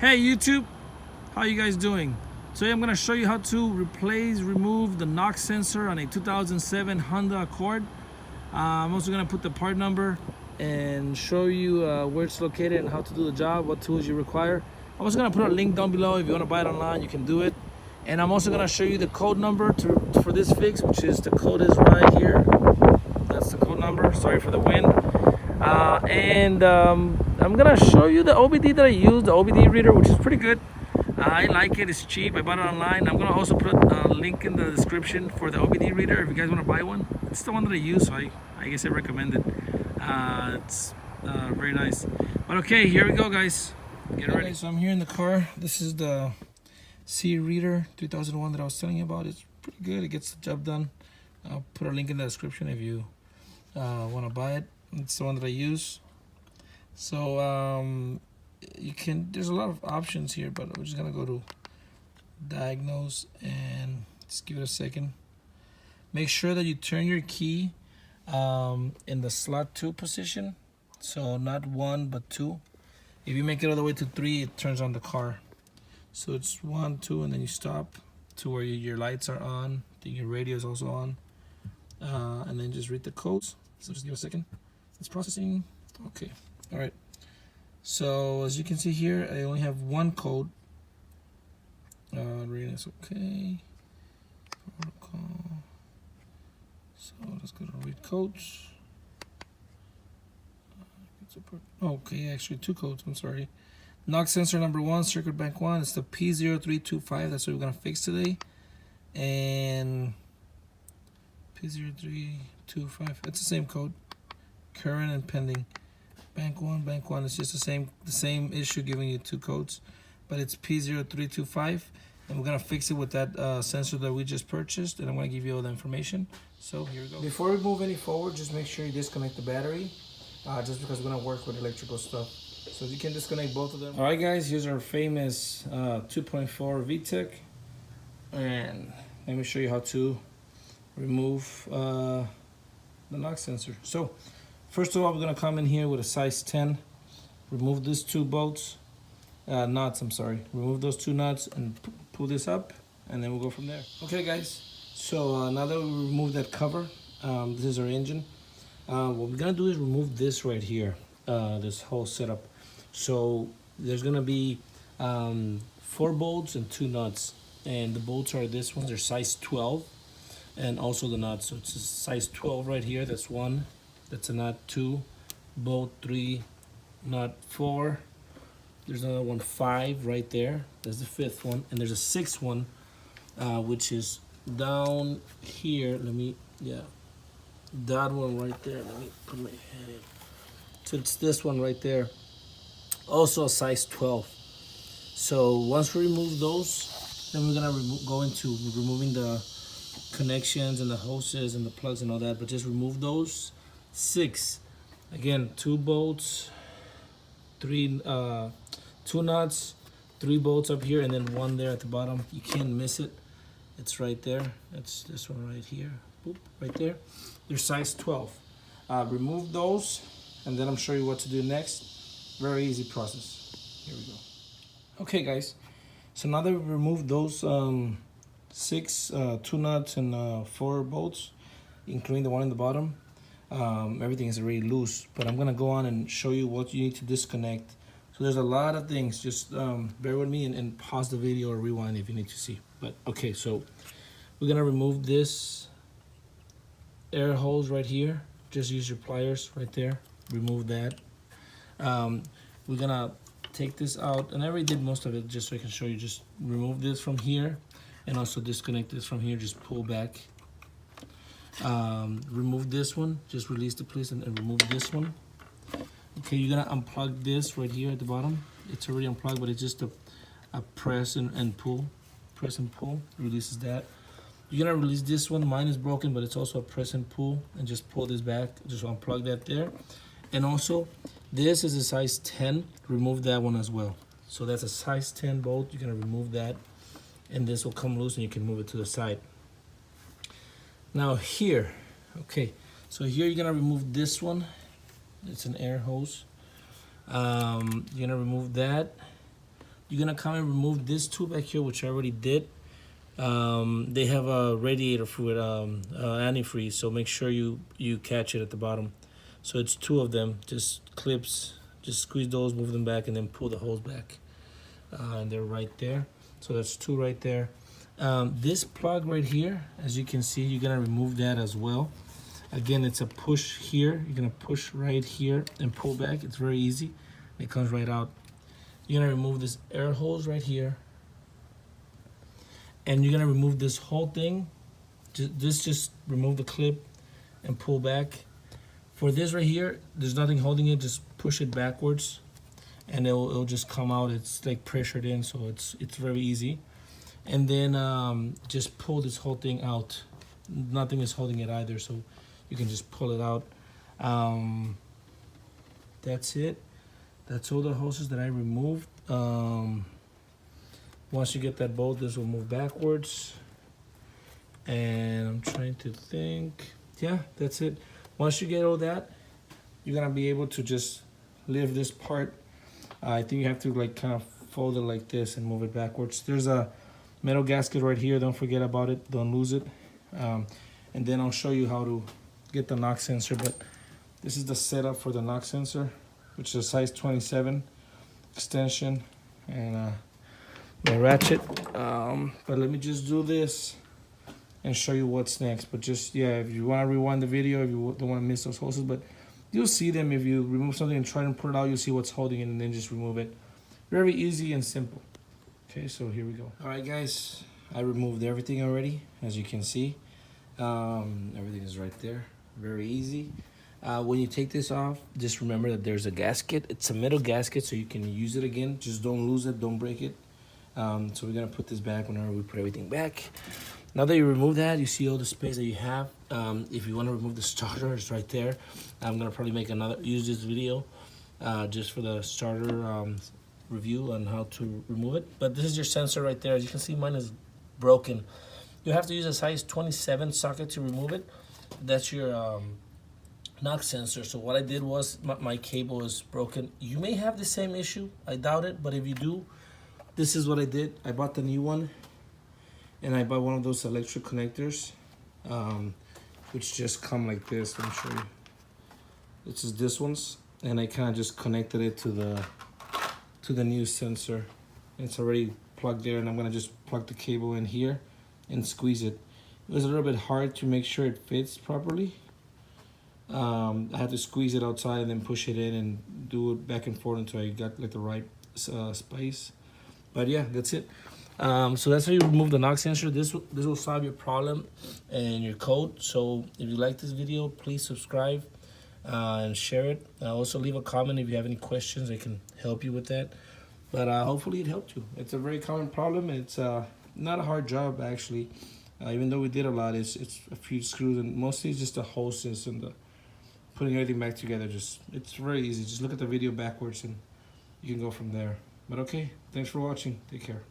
Hey YouTube, how you guys doing? Today I'm gonna show you how to remove the knock sensor on a 2007 Honda Accord. I'm also gonna put the part number and show you where it's located and how to do the job, what tools you require. I'm also gonna put a link down below. If you wanna buy it online, you can do it. And I'm also gonna show you the code number for this fix, which is, the code is right here. That's the code number. Sorry for the wind. I'm gonna show you the OBD that I use, the OBD reader, which is pretty good. I like it. It's cheap. I bought it online. I'm gonna also put a link in the description for the OBD reader if you guys want to buy one. It's the one that I use, so I guess I recommend it. It's very nice. But okay, here we go, guys. Get ready. Okay, so I'm here in the car. This is the C reader 3001 that I was telling you about. It's pretty good. It gets the job done. I'll put a link in the description if you want to buy it. It's the one that I use. So there's a lot of options here, but I'm just gonna go to diagnose and just give it a second. Make sure that you turn your key in the slot 2 position, so not 1 but 2. If you make it all the way to 3, it turns on the car. So it's 1, 2, and then you stop to where your lights are on. I think your radio is also on, and then just read the codes. So just give it a second. It's processing. Okay. All right. So as you can see here, I only have one code. Reading is okay. Protocol. So let's go to read codes. Okay, actually 2 codes. I'm sorry. Knock sensor number 1, circuit bank 1. It's the P0325. That's what we're gonna fix today. And P0325. It's the same code. Current and pending. Bank 1. It's just the same issue, giving you 2 codes, but it's P0325, and we're gonna fix it with that sensor that we just purchased, and I'm gonna give you all the information. So here we go. Before we move any forward, just make sure you disconnect the battery, just because we're gonna work with electrical stuff. So you can disconnect both of them. All right, guys, here's our famous 2.4 VTEC, and let me show you how to remove the knock sensor. So first of all, we're gonna come in here with a size 10. Remove these 2 nuts. I'm sorry. Remove those 2 nuts and pull this up, and then we'll go from there. Okay, guys. So now that we removed that cover, this is our engine. What we're gonna do is remove this right here, this whole setup. So there's gonna be 4 bolts and 2 nuts, and the bolts are this ones. They're size 12, and also the nuts. So it's a size 12 right here. That's 1. That's a nut 2, bolt 3, nut 4. There's another one 5 right there. There's the 5th one, and there's a 6th one, which is down here. That one right there. Let me put my head in. So it's this one right there. Also a size 12. So once we remove those, then we're gonna go into removing the connections and the hoses and the plugs and all that. But just remove those 6. Again, 2 bolts, 2 nuts, 3 bolts up here, and then 1 there at the bottom. You can't miss it. It's right there. It's this one right here. Boop, right there. They're size 12. Remove those, and then I'm showing you what to do next. Very easy process. Here we go. Okay, guys. So now that we removed those 6, 2 nuts and 4 bolts, including the one in the bottom, everything is already loose, but I'm gonna go on and show you what you need to disconnect. So there's a lot of things. Just bear with me and pause the video or rewind if you need to see. But okay, so we're gonna remove this air hose right here. Just use your pliers right there. Remove that. We're gonna take this out, and I already did most of it just so I can show you. Just remove this from here, and also disconnect this from here. Just pull back. Remove this one. Just release the place and remove this one. Okay, you're gonna unplug this right here at the bottom. It's already unplugged, but it's just a press and pull. Press and pull releases that. You're gonna release this one. Mine is broken, but it's also a press and pull, and just pull this back. Just unplug that there. And also, this is a size 10. Remove that one as well. So that's a size 10 bolt. You're gonna remove that, and this will come loose, and you can move it to the side. Now here, okay, so here you're gonna remove this one. It's an air hose. You're gonna remove that. you're gonna come and remove this two back here, which I already did. They have a radiator fluid, antifreeze, so make sure you catch it at the bottom. So it's two of them, just clips, just squeeze those, move them back, and then pull the hose back. And they're right there. So that's two right there. This plug right here, as you can see, you're gonna remove that as well. Again, it's a push here. You're gonna push right here and pull back. It's very easy. It comes right out. You're gonna remove this air hose right here. And you're gonna remove this whole thing. Just remove the clip and pull back. For this right here, there's nothing holding it. Just push it backwards, and it'll just come out. It's like pressured in, so it's very easy. And then just pull this whole thing out. Nothing is holding it either, so you can just pull it out. That's it. That's all the hoses that I removed. Once you get that bolt, this will move backwards. And I'm trying to think. Yeah, that's it. Once you get all that, you're gonna be able to just lift this part. I think you have to like kind of fold it like this and move it backwards. There's a metal gasket right here. Don't forget about it. Don't lose it. And then I'll show you how to get the knock sensor. But this is the setup for the knock sensor, which is a size 27 extension and my ratchet. But let me just do this and show you what's next. But just, yeah, if you want to rewind the video, if you don't want to miss those hoses, but you'll see them. If you remove something and try to pull it out, you'll see what's holding it, and then just remove it. Very easy and simple. Okay, so here we go. All right, guys, I removed everything already, as you can see. Everything is right there. Very easy. When you take this off, just remember that there's a gasket. It's a metal gasket, so you can use it again. Just don't lose it, don't break it. So we're gonna put this back whenever we put everything back. Now that you remove that, you see all the space that you have. If you want to remove the starter, it's right there. I'm gonna probably make use this video just for the starter review on how to remove it. But this is your sensor right there. As you can see, mine is broken. You have to use a size 27 socket to remove it. That's your knock sensor. So what I did was my cable is broken. You may have the same issue. I doubt it, but if you do, this is what I did. I bought the new one, and I bought one of those electric connectors, which just come like this. Let me show you. This is this one's, and I kind of just connected it to the new sensor. It's already plugged there, and I'm gonna just plug the cable in here and squeeze it. It was a little bit hard to make sure it fits properly. I had to squeeze it outside and then push it in and do it back and forth until I got like the right space. But yeah, that's it. So that's how you remove the knock sensor. This will solve your problem and your code. So if you like this video, please subscribe and share it. Also leave a comment if you have any questions. I can help you with that. But hopefully it helped you. It's a very common problem. It's not a hard job actually. Even though we did a lot, it's a few screws, and mostly it's just the hoses and the putting everything back together. It's very easy. Just look at the video backwards and you can go from there. But okay, thanks for watching. Take care.